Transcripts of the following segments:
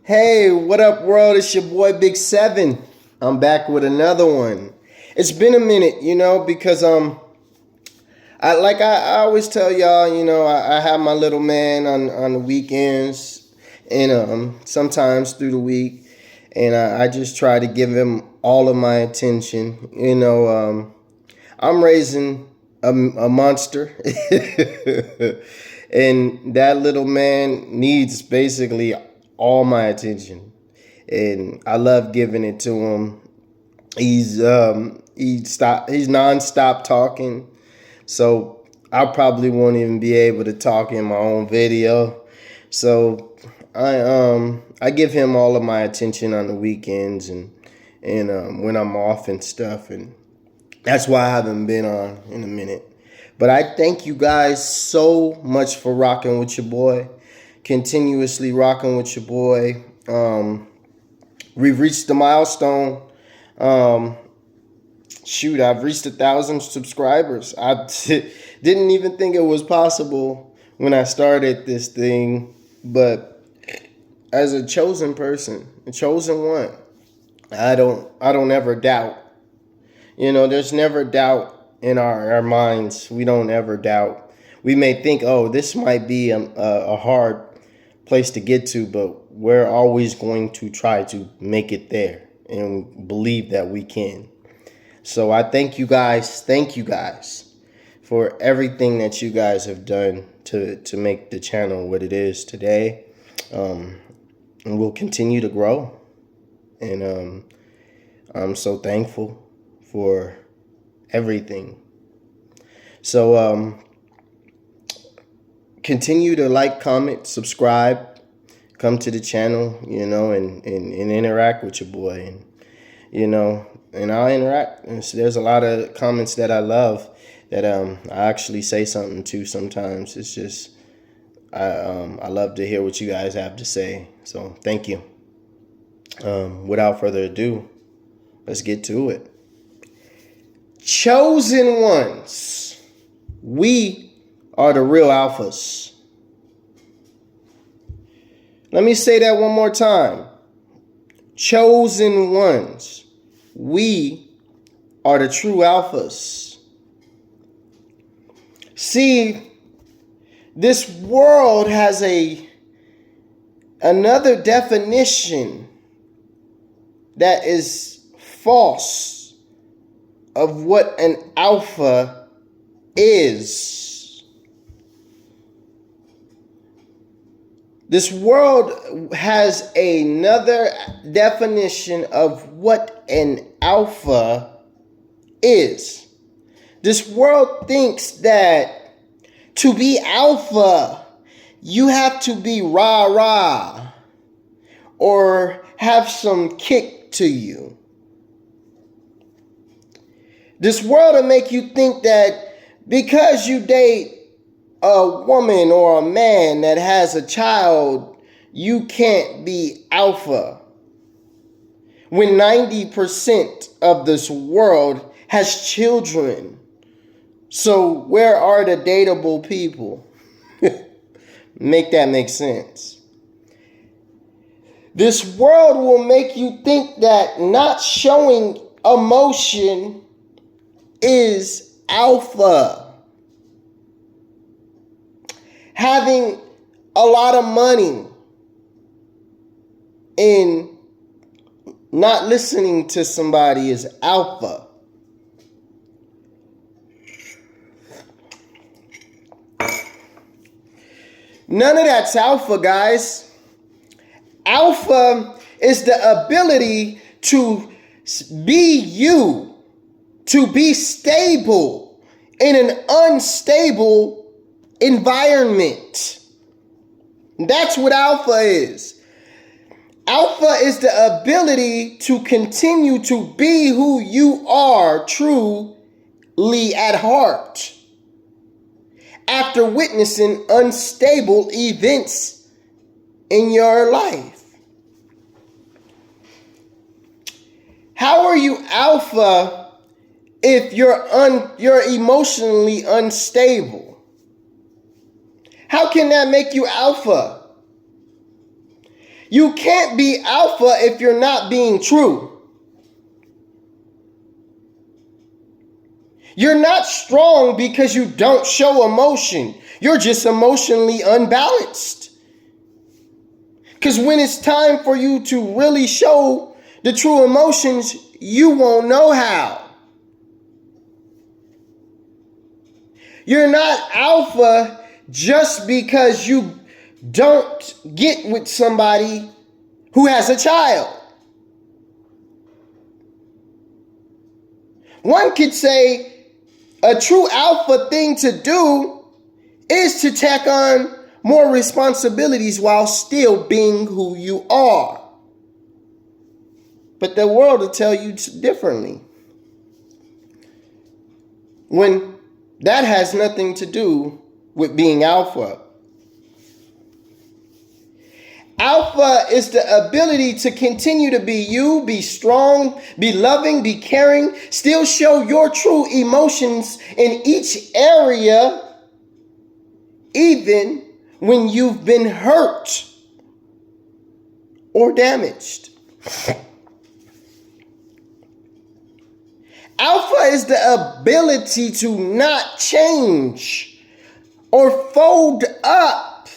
Hey, what up, world? It's your boy Big Seven. I'm back with another one. It's been a minute, because I always tell y'all, I have my little man on the weekends and sometimes through the week, and I just try to give him all of my attention. I'm raising a monster, and that little man needs basically all my attention, and I love giving it to him. He's nonstop talking, so I probably won't even be able to talk in my own video. So I give him all of my attention on the weekends and when I'm off and stuff, and that's why I haven't been on in a minute. But I thank you guys so much for rocking with your boy, continuously rocking with your boy. We've reached the milestone. Um, I've reached 1,000 subscribers. I didn't even think it was possible when I started this thing, but as a chosen person, a chosen one, I don't ever doubt. There's never doubt in our minds. We don't ever doubt. We may think, oh, this might be a hard place to get to, but we're always going to try to make it there and believe that we can. So I thank you guys. Thank you guys for everything that you guys have done to make the channel what it is today. And we'll continue to grow. And I'm so thankful for everything. So continue to like, comment, subscribe, come to the channel, and interact with your boy, and I'll interact. And so there's a lot of comments that I love that I actually say something to sometimes. It's just I love to hear what you guys have to say. So thank you. Without further ado, let's get to it. Chosen ones, we are the real alphas. Let me say that one more time. Chosen ones, we are the true alphas. See, this world has another definition that is false of what an alpha is. This world has another definition of what an alpha is. This world thinks that to be alpha, you have to be rah-rah or have some kick to you. This world will make you think that because you date a woman or a man that has a child, you can't be alpha. When 90% of this world has children. So where are the dateable people? Make that make sense. This world will make you think that not showing emotion is alpha. Having a lot of money and not listening to somebody is alpha. None of that's alpha, guys. Alpha is the ability to be you, to be stable in an unstable environment. That's what alpha is. Alpha is the ability to continue to be who you are truly at heart after witnessing unstable events in your life. How are you alpha if you're emotionally unstable? How can that make you alpha? You can't be alpha if you're not being true. You're not strong because you don't show emotion. You're just emotionally unbalanced. Because when it's time for you to really show the true emotions, you won't know how. You're not alpha just because you don't get with somebody who has a child. One could say a true alpha thing to do is to tack on more responsibilities while still being who you are. But the world will tell you differently. When that has nothing to do with being alpha. Alpha is the ability to continue to be you, be strong, be loving, be caring, still show your true emotions in each area, even when you've been hurt or damaged. Alpha is the ability to not change or fold up,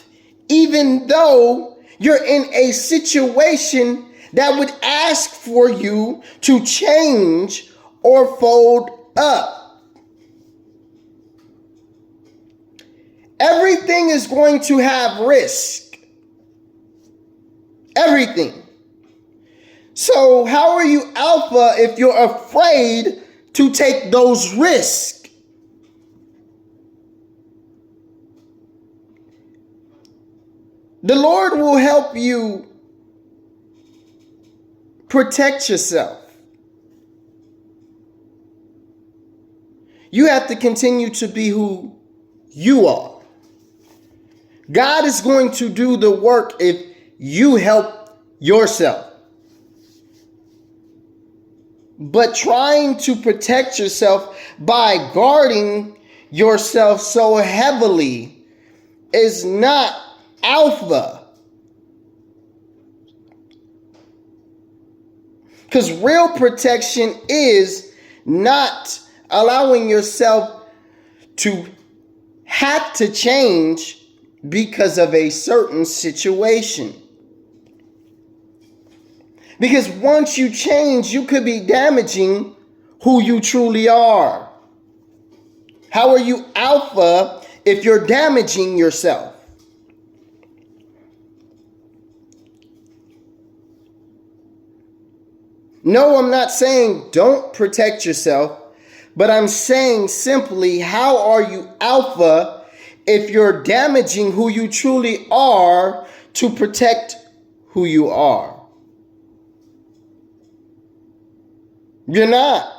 even though you're in a situation that would ask for you to change or fold up. Everything is going to have risk. Everything. So how are you alpha if you're afraid to take those risks? The Lord will help you protect yourself. You have to continue to be who you are. God is going to do the work if you help yourself. But trying to protect yourself by guarding yourself so heavily is not alpha. Because real protection is not allowing yourself to have to change because of a certain situation. Because once you change, you could be damaging who you truly are. How are you alpha if you're damaging yourself? No, I'm not saying don't protect yourself, but I'm saying simply, how are you alpha if you're damaging who you truly are to protect who you are? You're not.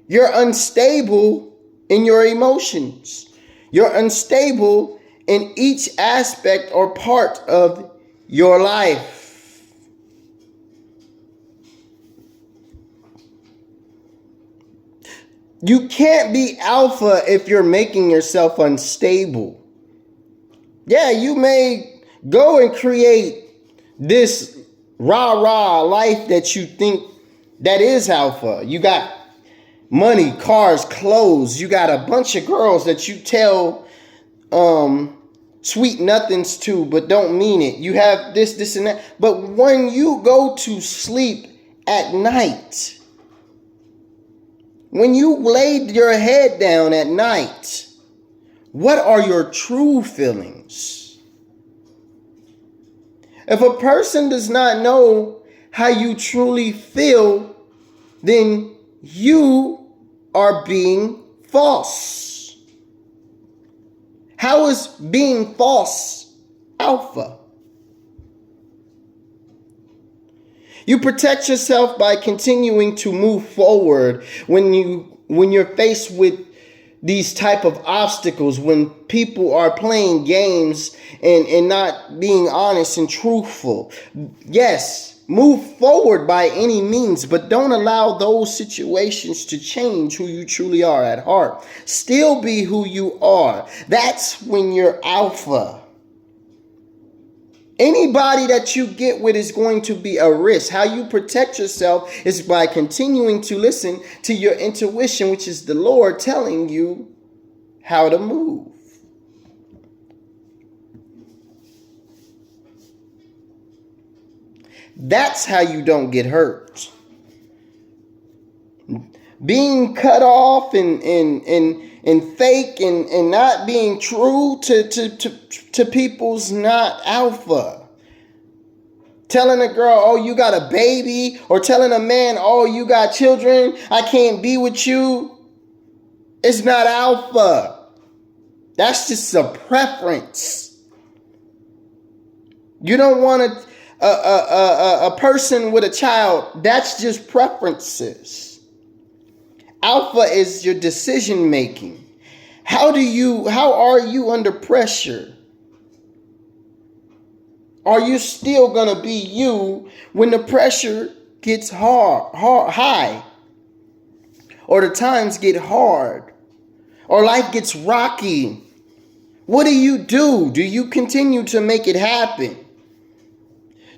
You're unstable in your emotions. You're unstable in each aspect or part of your life. You can't be alpha if you're making yourself unstable. Yeah, you may go and create this rah-rah life that you think that is alpha. You got money, cars, clothes. You got a bunch of girls that you tell sweet nothings to, but don't mean it. You have this, and that. But when you go to sleep at night, when you laid your head down at night, what are your true feelings? If a person does not know how you truly feel, then you are being false. How is being false alpha? You protect yourself by continuing to move forward when you're faced with these type of obstacles, when people are playing games and not being honest and truthful. Yes, move forward by any means, but don't allow those situations to change who you truly are at heart. Still be who you are. That's when you're alpha. Anybody that you get with is going to be a risk. How you protect yourself is by continuing to listen to your intuition, which is the Lord telling you how to move. That's how you don't get hurt. Being cut off and fake and not being true to people's not alpha. Telling a girl, oh, you got a baby, or telling a man, oh, you got children, I can't be with you. It's not alpha. That's just a preference. You don't want a person with a child. That's just preferences. Alpha is your decision making. How are you under pressure? Are you still going to be you when the pressure gets high? Or the times get hard? Or life gets rocky? What do? Do you continue to make it happen?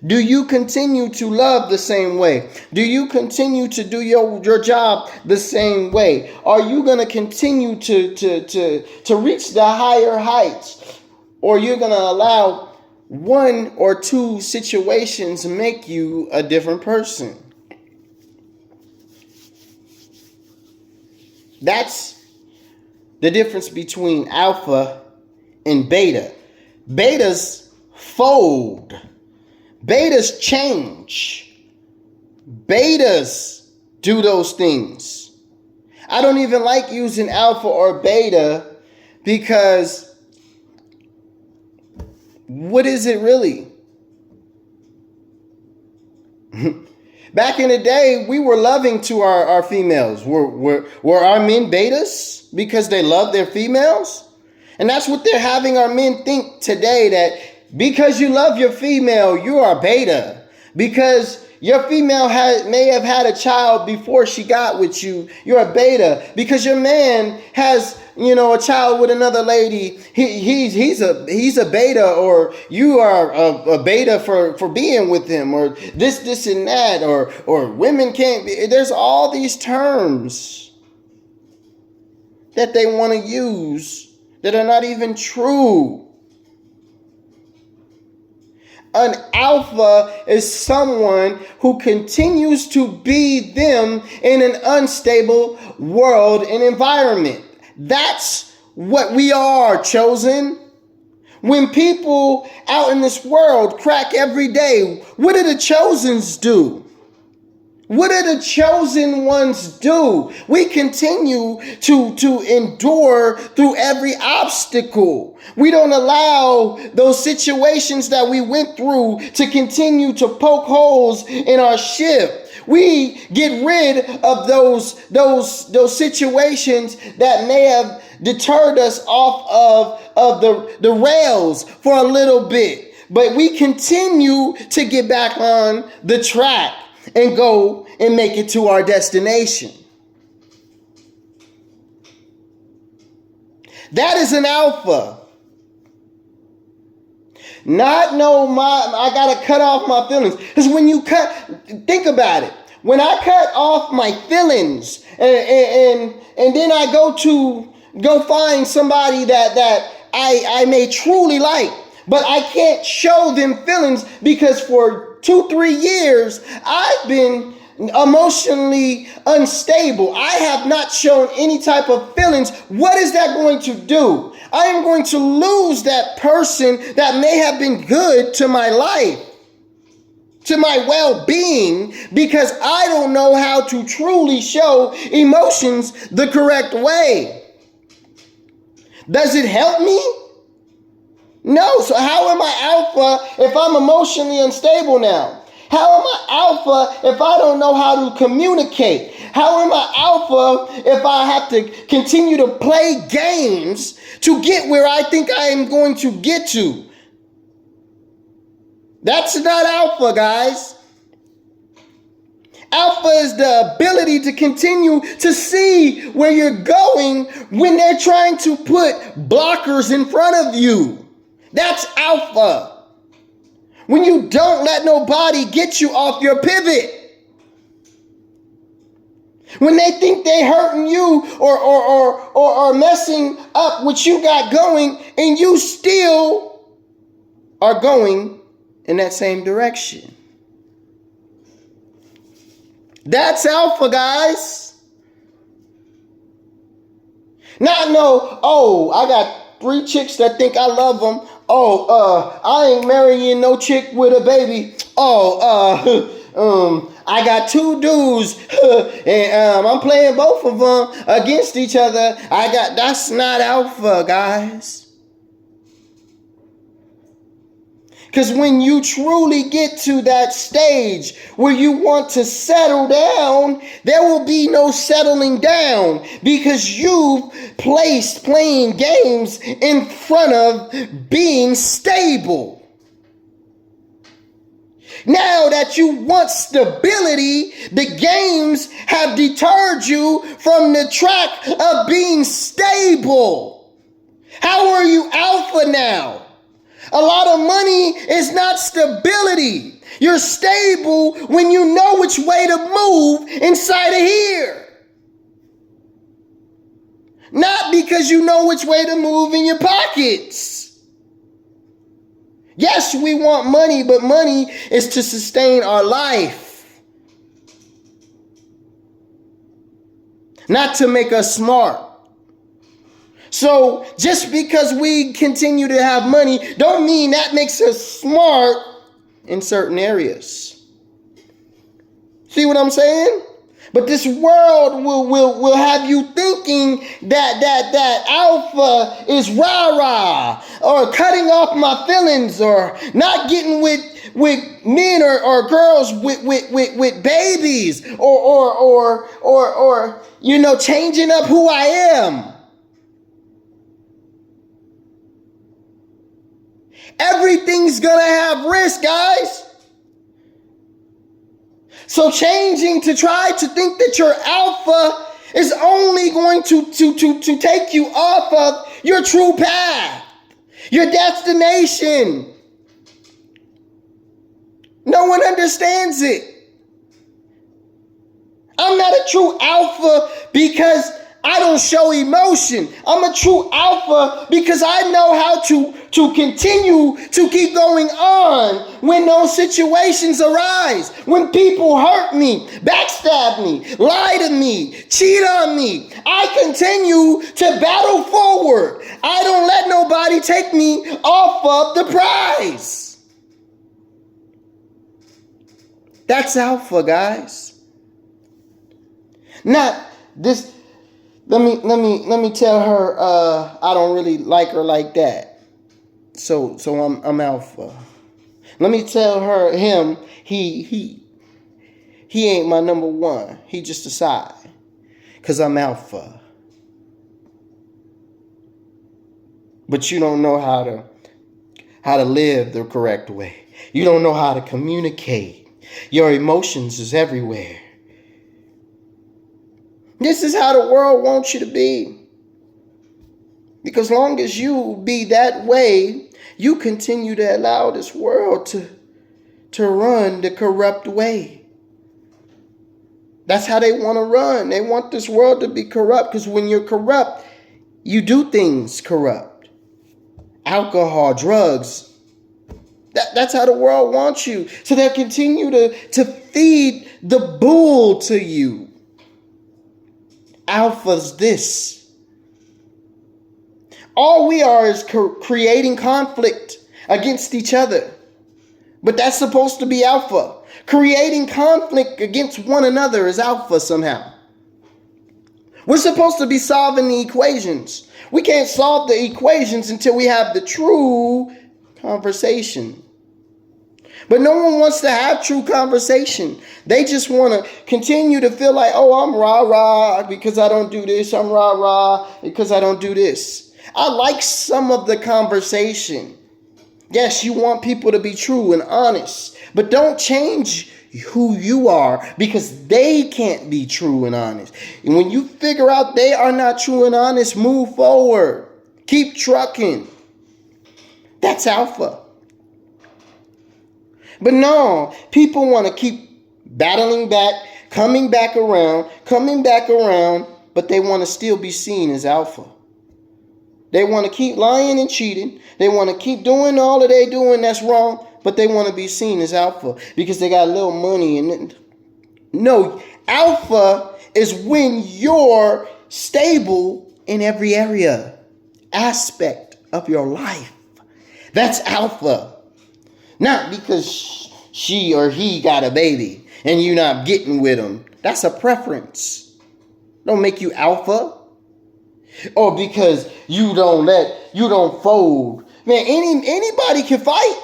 Do you continue to love the same way? Do you continue to do your job the same way? Are you going to continue to reach the higher heights? Or you're going to allow one or two situations make you a different person? That's the difference between alpha and beta. Betas fold. Betas change. Betas do those things. I don't even like using alpha or beta because what is it really? Back in the day, we were loving to our females. Were our men betas because they love their females? And that's what they're having our men think today, that because you love your female, you are beta. Because your female may have had a child before she got with you, you're a beta. Because your man has, a child with another lady, he's a beta, or you are a beta for being with him, or this and that, or women can't be. There's all these terms that they want to use that are not even true. An alpha is someone who continues to be them in an unstable world and environment. That's what we are, chosen. When people out in this world crack every day, what do the chosens do? What do the chosen ones do? We continue to endure through every obstacle. We don't allow those situations that we went through to continue to poke holes in our ship. We get rid of those situations that may have deterred us off of the rails for a little bit. But we continue to get back on the track and go and make it to our destination. That is an alpha. I gotta cut off my feelings. Because when you think about it. When I cut off my feelings and then I go find somebody that I may truly like, but I can't show them feelings because for 2-3 years I've been emotionally unstable. I have not shown any type of feelings. What is that going to do? I am going to lose that person that may have been good to my life, to my well-being, because I don't know how to truly show emotions the correct way. Does it help me? No. So how am I alpha if I'm emotionally unstable now? How am I alpha if I don't know how to communicate? How am I alpha if I have to continue to play games to get where I think I am going to get to? That's not alpha, guys. Alpha is the ability to continue to see where you're going when they're trying to put blockers in front of you. That's alpha. When you don't let nobody get you off your pivot. When they think they hurting you or messing up what you got going, and you still are going in that same direction. That's alpha, guys. Not no, oh, I got 3 chicks that think I love them. Oh, I ain't marrying no chick with a baby. Oh, I got 2 dudes, and I'm playing both of them against each other. That's not alpha, guys. Because when you truly get to that stage where you want to settle down, there will be no settling down, because you placed playing games in front of being stable. Now that you want stability, the games have deterred you from the track of being stable. How are you alpha now? A lot of money is not stability. You're stable when you know which way to move inside of here. Not because you know which way to move in your pockets. Yes, we want money, but money is to sustain our life, not to make us smart. So just because we continue to have money don't mean that makes us smart in certain areas. See what I'm saying? But this world will have you thinking that alpha is rah-rah, or cutting off my feelings, or not getting with men or girls with babies, or changing up who I am. Everything's gonna have risk, guys. So changing to try to think that you're alpha is only going to take you off of your true path, your destination. No one understands it. I'm not a true alpha because I don't show emotion. I'm a true alpha because I know how to continue to keep going on when those situations arise. When people hurt me, backstab me, lie to me, cheat on me, I continue to battle forward. I don't let nobody take me off of the prize. That's alpha, guys. Not this. Let me tell her I don't really like her like that. So I'm alpha. Let me tell him he ain't my number one. He just a side. 'Cause I'm alpha. But you don't know how to live the correct way. You don't know how to communicate. Your emotions is everywhere. This is how the world wants you to be. Because long as you be that way, you continue to allow this world to run the corrupt way. That's how they want to run. They want this world to be corrupt, because when you're corrupt, you do things corrupt. Alcohol, drugs. That's how the world wants you. So they'll continue to feed the bull to you. Alpha's this. All we are is creating conflict against each other. But that's supposed to be alpha. Creating conflict against one another is alpha somehow. We're supposed to be solving the equations. We can't solve the equations until we have the true conversation. But no one wants to have true conversation. They just want to continue to feel like, oh, I'm rah-rah because I don't do this. I'm rah-rah because I don't do this. I like some of the conversation. Yes, you want people to be true and honest. But don't change who you are because they can't be true and honest. And when you figure out they are not true and honest, move forward. Keep trucking. That's alpha. But no, people want to keep battling back, coming back around, but they want to still be seen as alpha. They want to keep lying and cheating. They want to keep doing all that they doing that's wrong, but they want to be seen as alpha because they got a little money. And no, alpha is when you're stable in every aspect of your life. That's alpha. Not because she or he got a baby and you're not getting with them. That's a preference. Don't make you alpha. Or because you don't fold. Man, anybody can fight.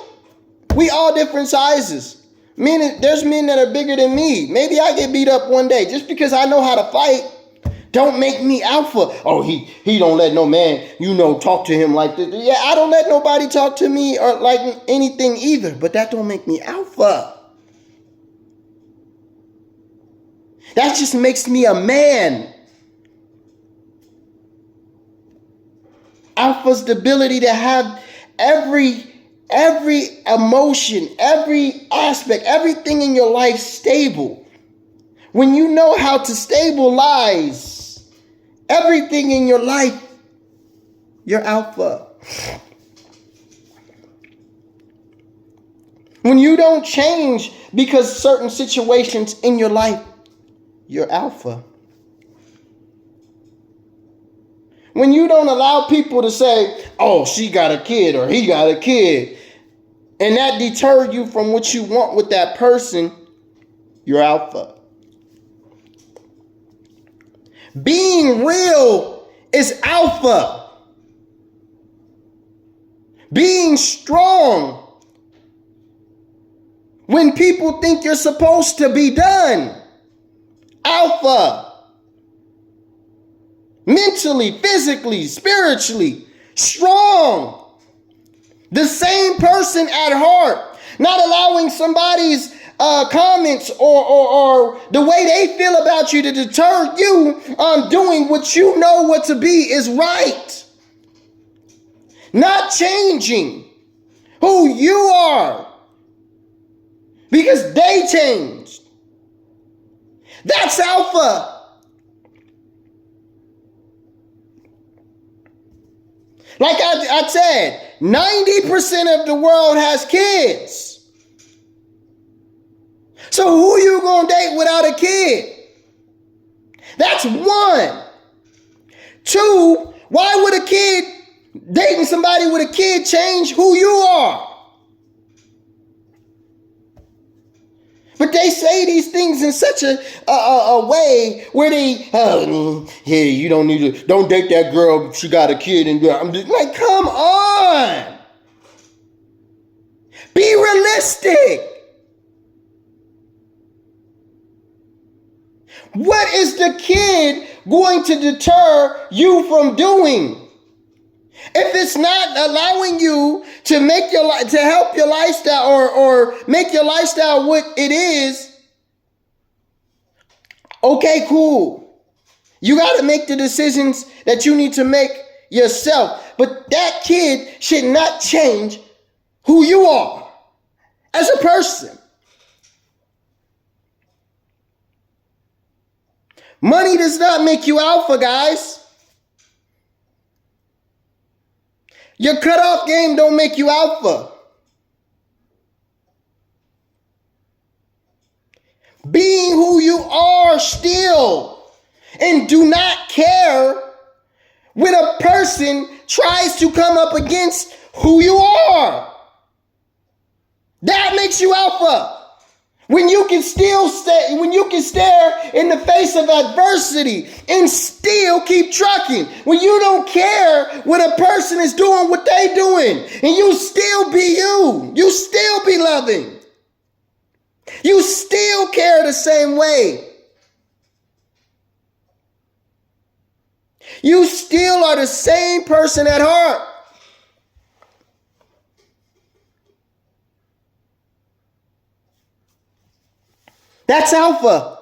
We all different sizes. There's men that are bigger than me. Maybe I get beat up one day. Just because I know how to fight, don't make me alpha. Oh, he don't let no man, talk to him like this. Yeah, I don't let nobody talk to me or like anything either. But that don't make me alpha. That just makes me a man. Alpha's the ability to have every emotion, every aspect, everything in your life stable. When you know how to stabilize everything in your life, you're alpha. When you don't change because certain situations in your life, you're alpha. When you don't allow people to say, oh, she got a kid or he got a kid, and that deters you from what you want with that person, you're alpha. Being real is alpha. Being strong when people think you're supposed to be done, alpha. Mentally, physically, spiritually, strong. The same person at heart. Not allowing somebody's comments or the way they feel about you to deter you on doing what you know what to be is right. Not changing who you are because they changed. That's alpha. Like I said, 90% of the world has kids. So who you gonna date without a kid? That's one. Two, why would a kid dating somebody with a kid change who you are? But they say these things in such a way where they, you don't date that girl, she got a kid. And I'm just like, come on. Be realistic. What is the kid going to deter you from doing? If it's not allowing you to make to help your lifestyle or make your lifestyle what it is, okay, cool. You got to make the decisions that you need to make yourself. But that kid should not change who you are as a person. Money does not make you alpha, guys. Your cutoff game don't make you alpha. Being who you are still and do not care when a person tries to come up against who you are. That makes you alpha. When you can stare in the face of adversity and still keep trucking. When you don't care what a person is doing, what they doing, and you still be you. You still be loving. You still care the same way. You still are the same person at heart. That's alpha.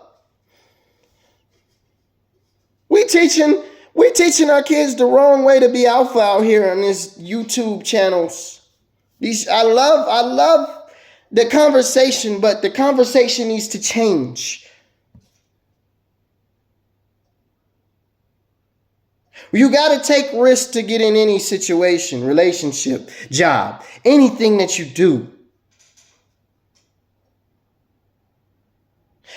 We teaching our kids the wrong way to be alpha out here on these YouTube channels. I love but the conversation needs to change. You got to take risks to get in any situation, relationship, job, anything that you do.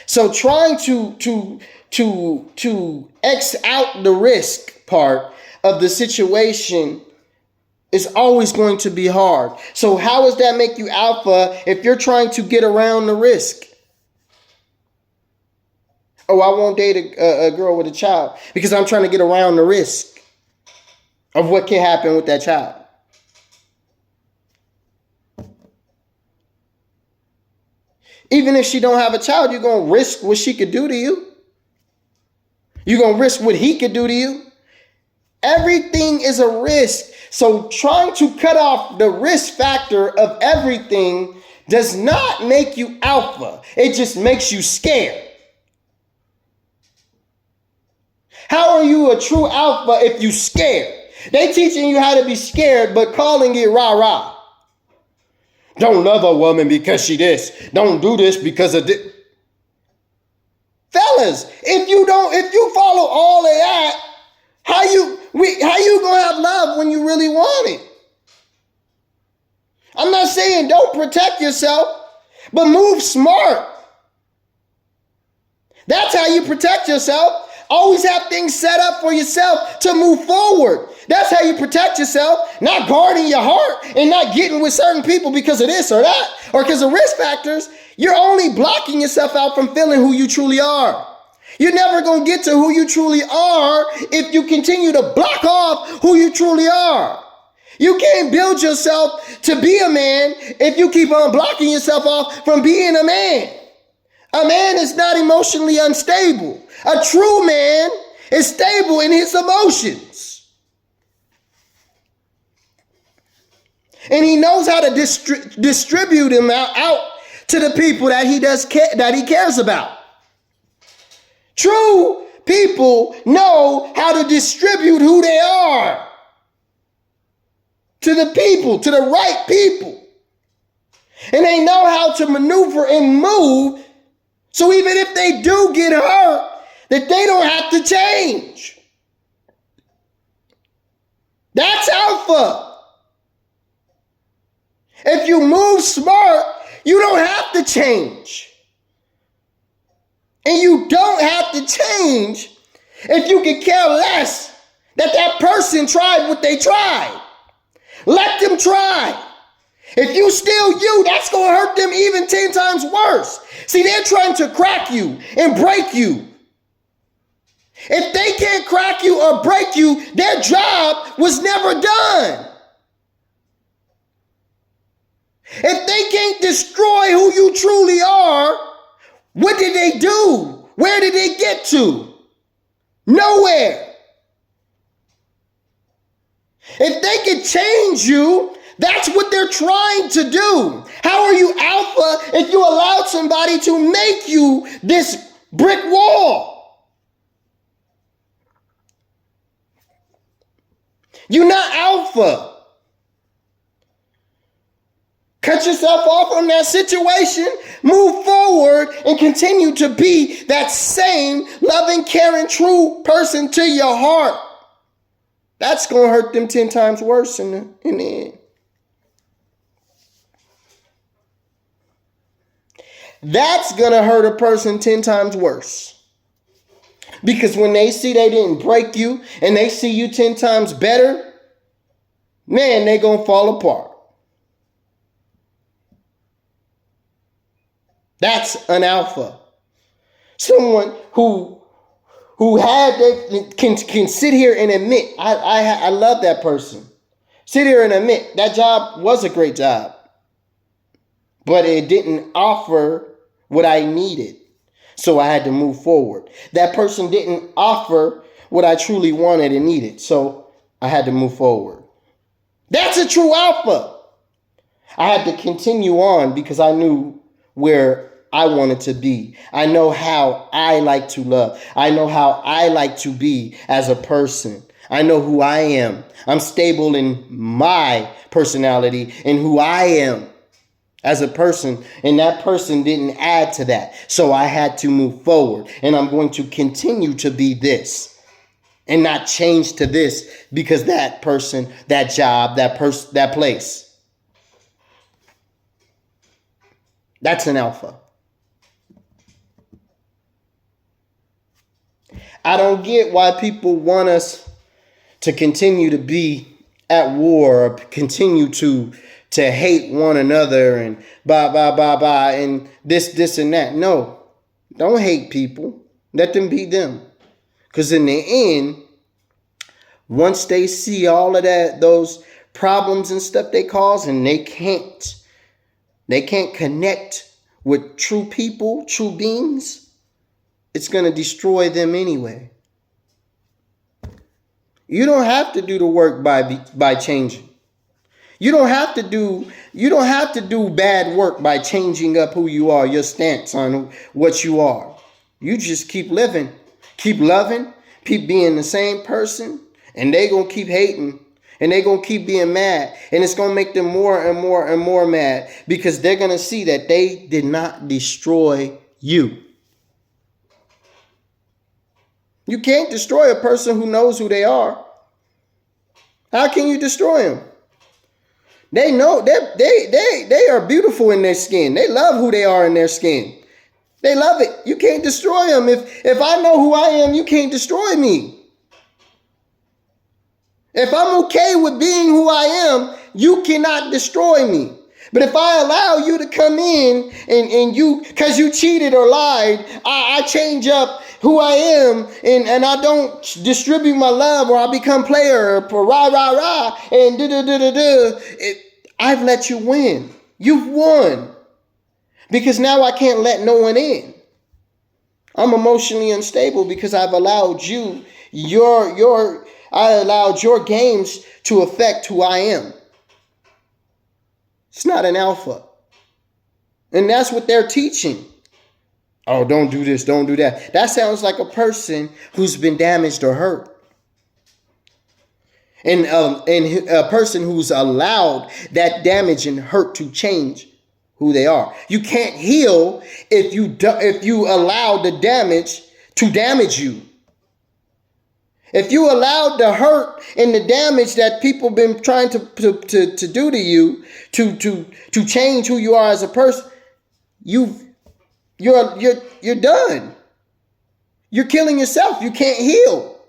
So trying to X out the risk part of the situation is always going to be hard. So how does that make you alpha if you're trying to get around the risk? Oh, I won't date a girl with a child because I'm trying to get around the risk of what can happen with that child. Even if she don't have a child, you're going to risk what she could do to you. You're going to risk what he could do to you. Everything is a risk. So trying to cut off the risk factor of everything does not make you alpha. It just makes you scared. How are you a true alpha if you scared? They teaching you how to be scared, but calling it rah-rah. Don't love a woman because she this. Don't do this because of this. Fellas, if you follow all of that, how you gonna have love when you really want it? I'm not saying don't protect yourself, but move smart. That's how you protect yourself. Always have things set up for yourself to move forward. That's how you protect yourself, not guarding your heart and not getting with certain people because of this or that or because of risk factors. You're only blocking yourself out from feeling who you truly are. You're never going to get to who you truly are if you continue to block off who you truly are. You can't build yourself to be a man if you keep on blocking yourself off from being a man. A man is not emotionally unstable. A true man is stable in his emotions. And he knows how to distribute them out to the people that he cares about. True people know how to distribute who they are to the people, to the right people. And they know how to maneuver and move so even if they do get hurt, that they don't have to change. That's alpha. If you move smart, you don't have to change. And you don't have to change if you can care less that person tried what they tried. Let them try. If you still you, that's going to hurt them even 10 times worse. See, they're trying to crack you and break you. If they can't crack you or break you, their job was never done. If they can't destroy who you truly are, what did they do? Where did they get to? Nowhere. If they can change you, that's what they're trying to do. How are you alpha if you allowed somebody to make you this brick wall? You're not alpha. Cut yourself off from that situation, move forward, and continue to be that same loving, caring, true person to your heart. That's going to hurt them 10 times worse in the end. That's going to hurt a person 10 times worse. Because when they see they didn't break you and they see you 10 times better, man, they're going to fall apart. That's an alpha. Someone who can sit here and admit, I love that person. Sit here and admit that job was a great job, but it didn't offer what I needed. So I had to move forward. That person didn't offer what I truly wanted and needed. So I had to move forward. That's a true alpha. I had to continue on because I knew where I wanted to be. I know how I like to love. I know how I like to be as a person. I know who I am. I'm stable in my personality and who I am. as a person, and that person didn't add to that. So I had to move forward, and I'm going to continue to be this and not change to this because that person, that job, that place. That's an alpha. I don't get why people want us to continue to be at war or continue to hate one another and blah and this and that. No, don't hate people. Let them be them. Because in the end, once they see all of those problems and stuff they cause, and they can't connect with true people, true beings, it's going to destroy them anyway. You don't have to do the work by changing. You don't have to do bad work by changing up who you are, your stance on what you are. You just keep living, keep loving, keep being the same person, and they going to keep hating, and they going to keep being mad, and it's going to make them more and more and more mad because they're going to see that they did not destroy you. You can't destroy a person who knows who they are. How can you destroy them? They know they are beautiful in their skin. They love who they are in their skin. They love it. You can't destroy them. If I know who I am, you can't destroy me. If I'm okay with being who I am, you cannot destroy me. But if I allow you to come in and you, because you cheated or lied, I change up who I am and I don't distribute my love, or I become player or rah and I've let you win. You've won. Because now I can't let no one in. I'm emotionally unstable because I've allowed you, I allowed your games to affect who I am. It's not an alpha. And that's what they're teaching. Oh, don't do this, don't do that. That sounds like a person who's been damaged or hurt. And a person who's allowed that damage and hurt to change who they are. You can't heal if you allow the damage to damage you. If you allowed the hurt and the damage that people been trying to do to you to change who you are as a person, you're done. You're killing yourself. You can't heal.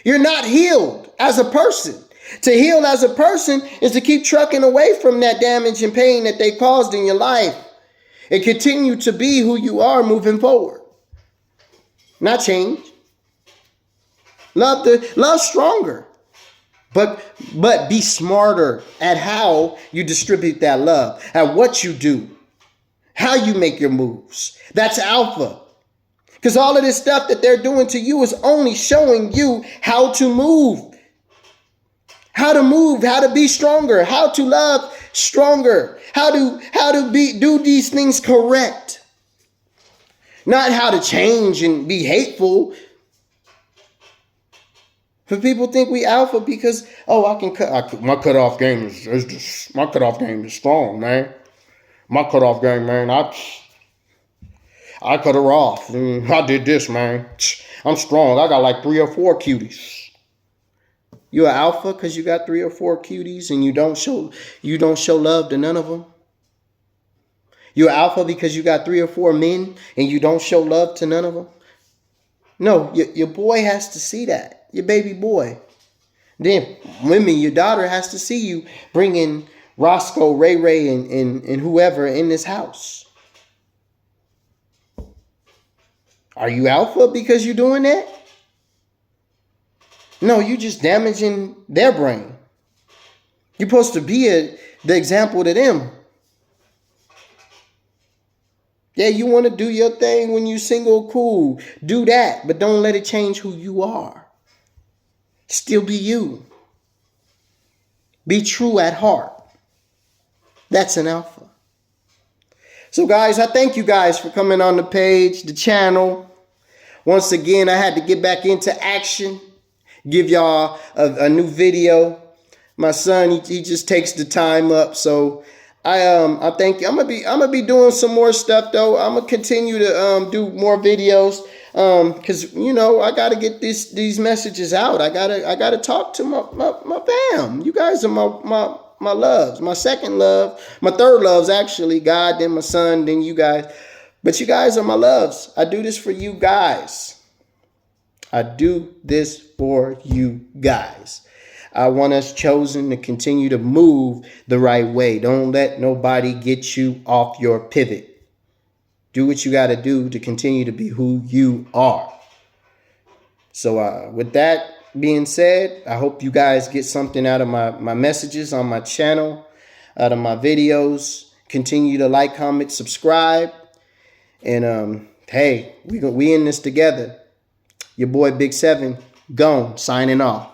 You're not healed as a person. To heal as a person is to keep trucking away from that damage and pain that they caused in your life and continue to be who you are moving forward. Not change. Love stronger. But be smarter at how you distribute that love, at what you do, how you make your moves. That's alpha. Because all of this stuff that they're doing to you is only showing you how to move. How to move, how to be stronger, how to love stronger, how to do these things correct. Not how to change and be hateful. For people think we alpha because, I can cut. My cutoff game is my cutoff game is strong, man. My cutoff game, man. I cut her off. I did this, man. I'm strong. I got like 3 or 4 cuties. You're an alpha because you got 3 or 4 cuties and you don't show love to none of them. You're alpha because you got 3 or 4 men and you don't show love to none of them. No, your boy has to see that. Your baby boy. Then women, your daughter has to see you bringing Roscoe, Ray, and whoever in this house. Are you alpha because you're doing that? No, you just damaging their brain. You're supposed to be the example to them. Yeah, you want to do your thing when you single, cool. Do that, but don't let it change who you are. Still be you. Be true at heart. That's an alpha. So guys, I thank you guys for coming on the page, the channel. Once again, I had to get back into action. Give y'all a new video. My son, he just takes the time up. So I thank you. I'm gonna be doing some more stuff though. I'm gonna continue to do more videos because you know I gotta get these messages out. I gotta talk to my fam. You guys are my loves, my second love, my third loves actually. God, then my son, then you guys. But you guys are my loves. I do this for you guys. I do this for you guys. I want us chosen to continue to move the right way. Don't let nobody get you off your pivot. Do what you got to do to continue to be who you are. So with that being said, I hope you guys get something out of my messages on my channel, out of my videos. Continue to like, comment, subscribe. And hey, we in this together. Your boy Big 7, gone, signing off.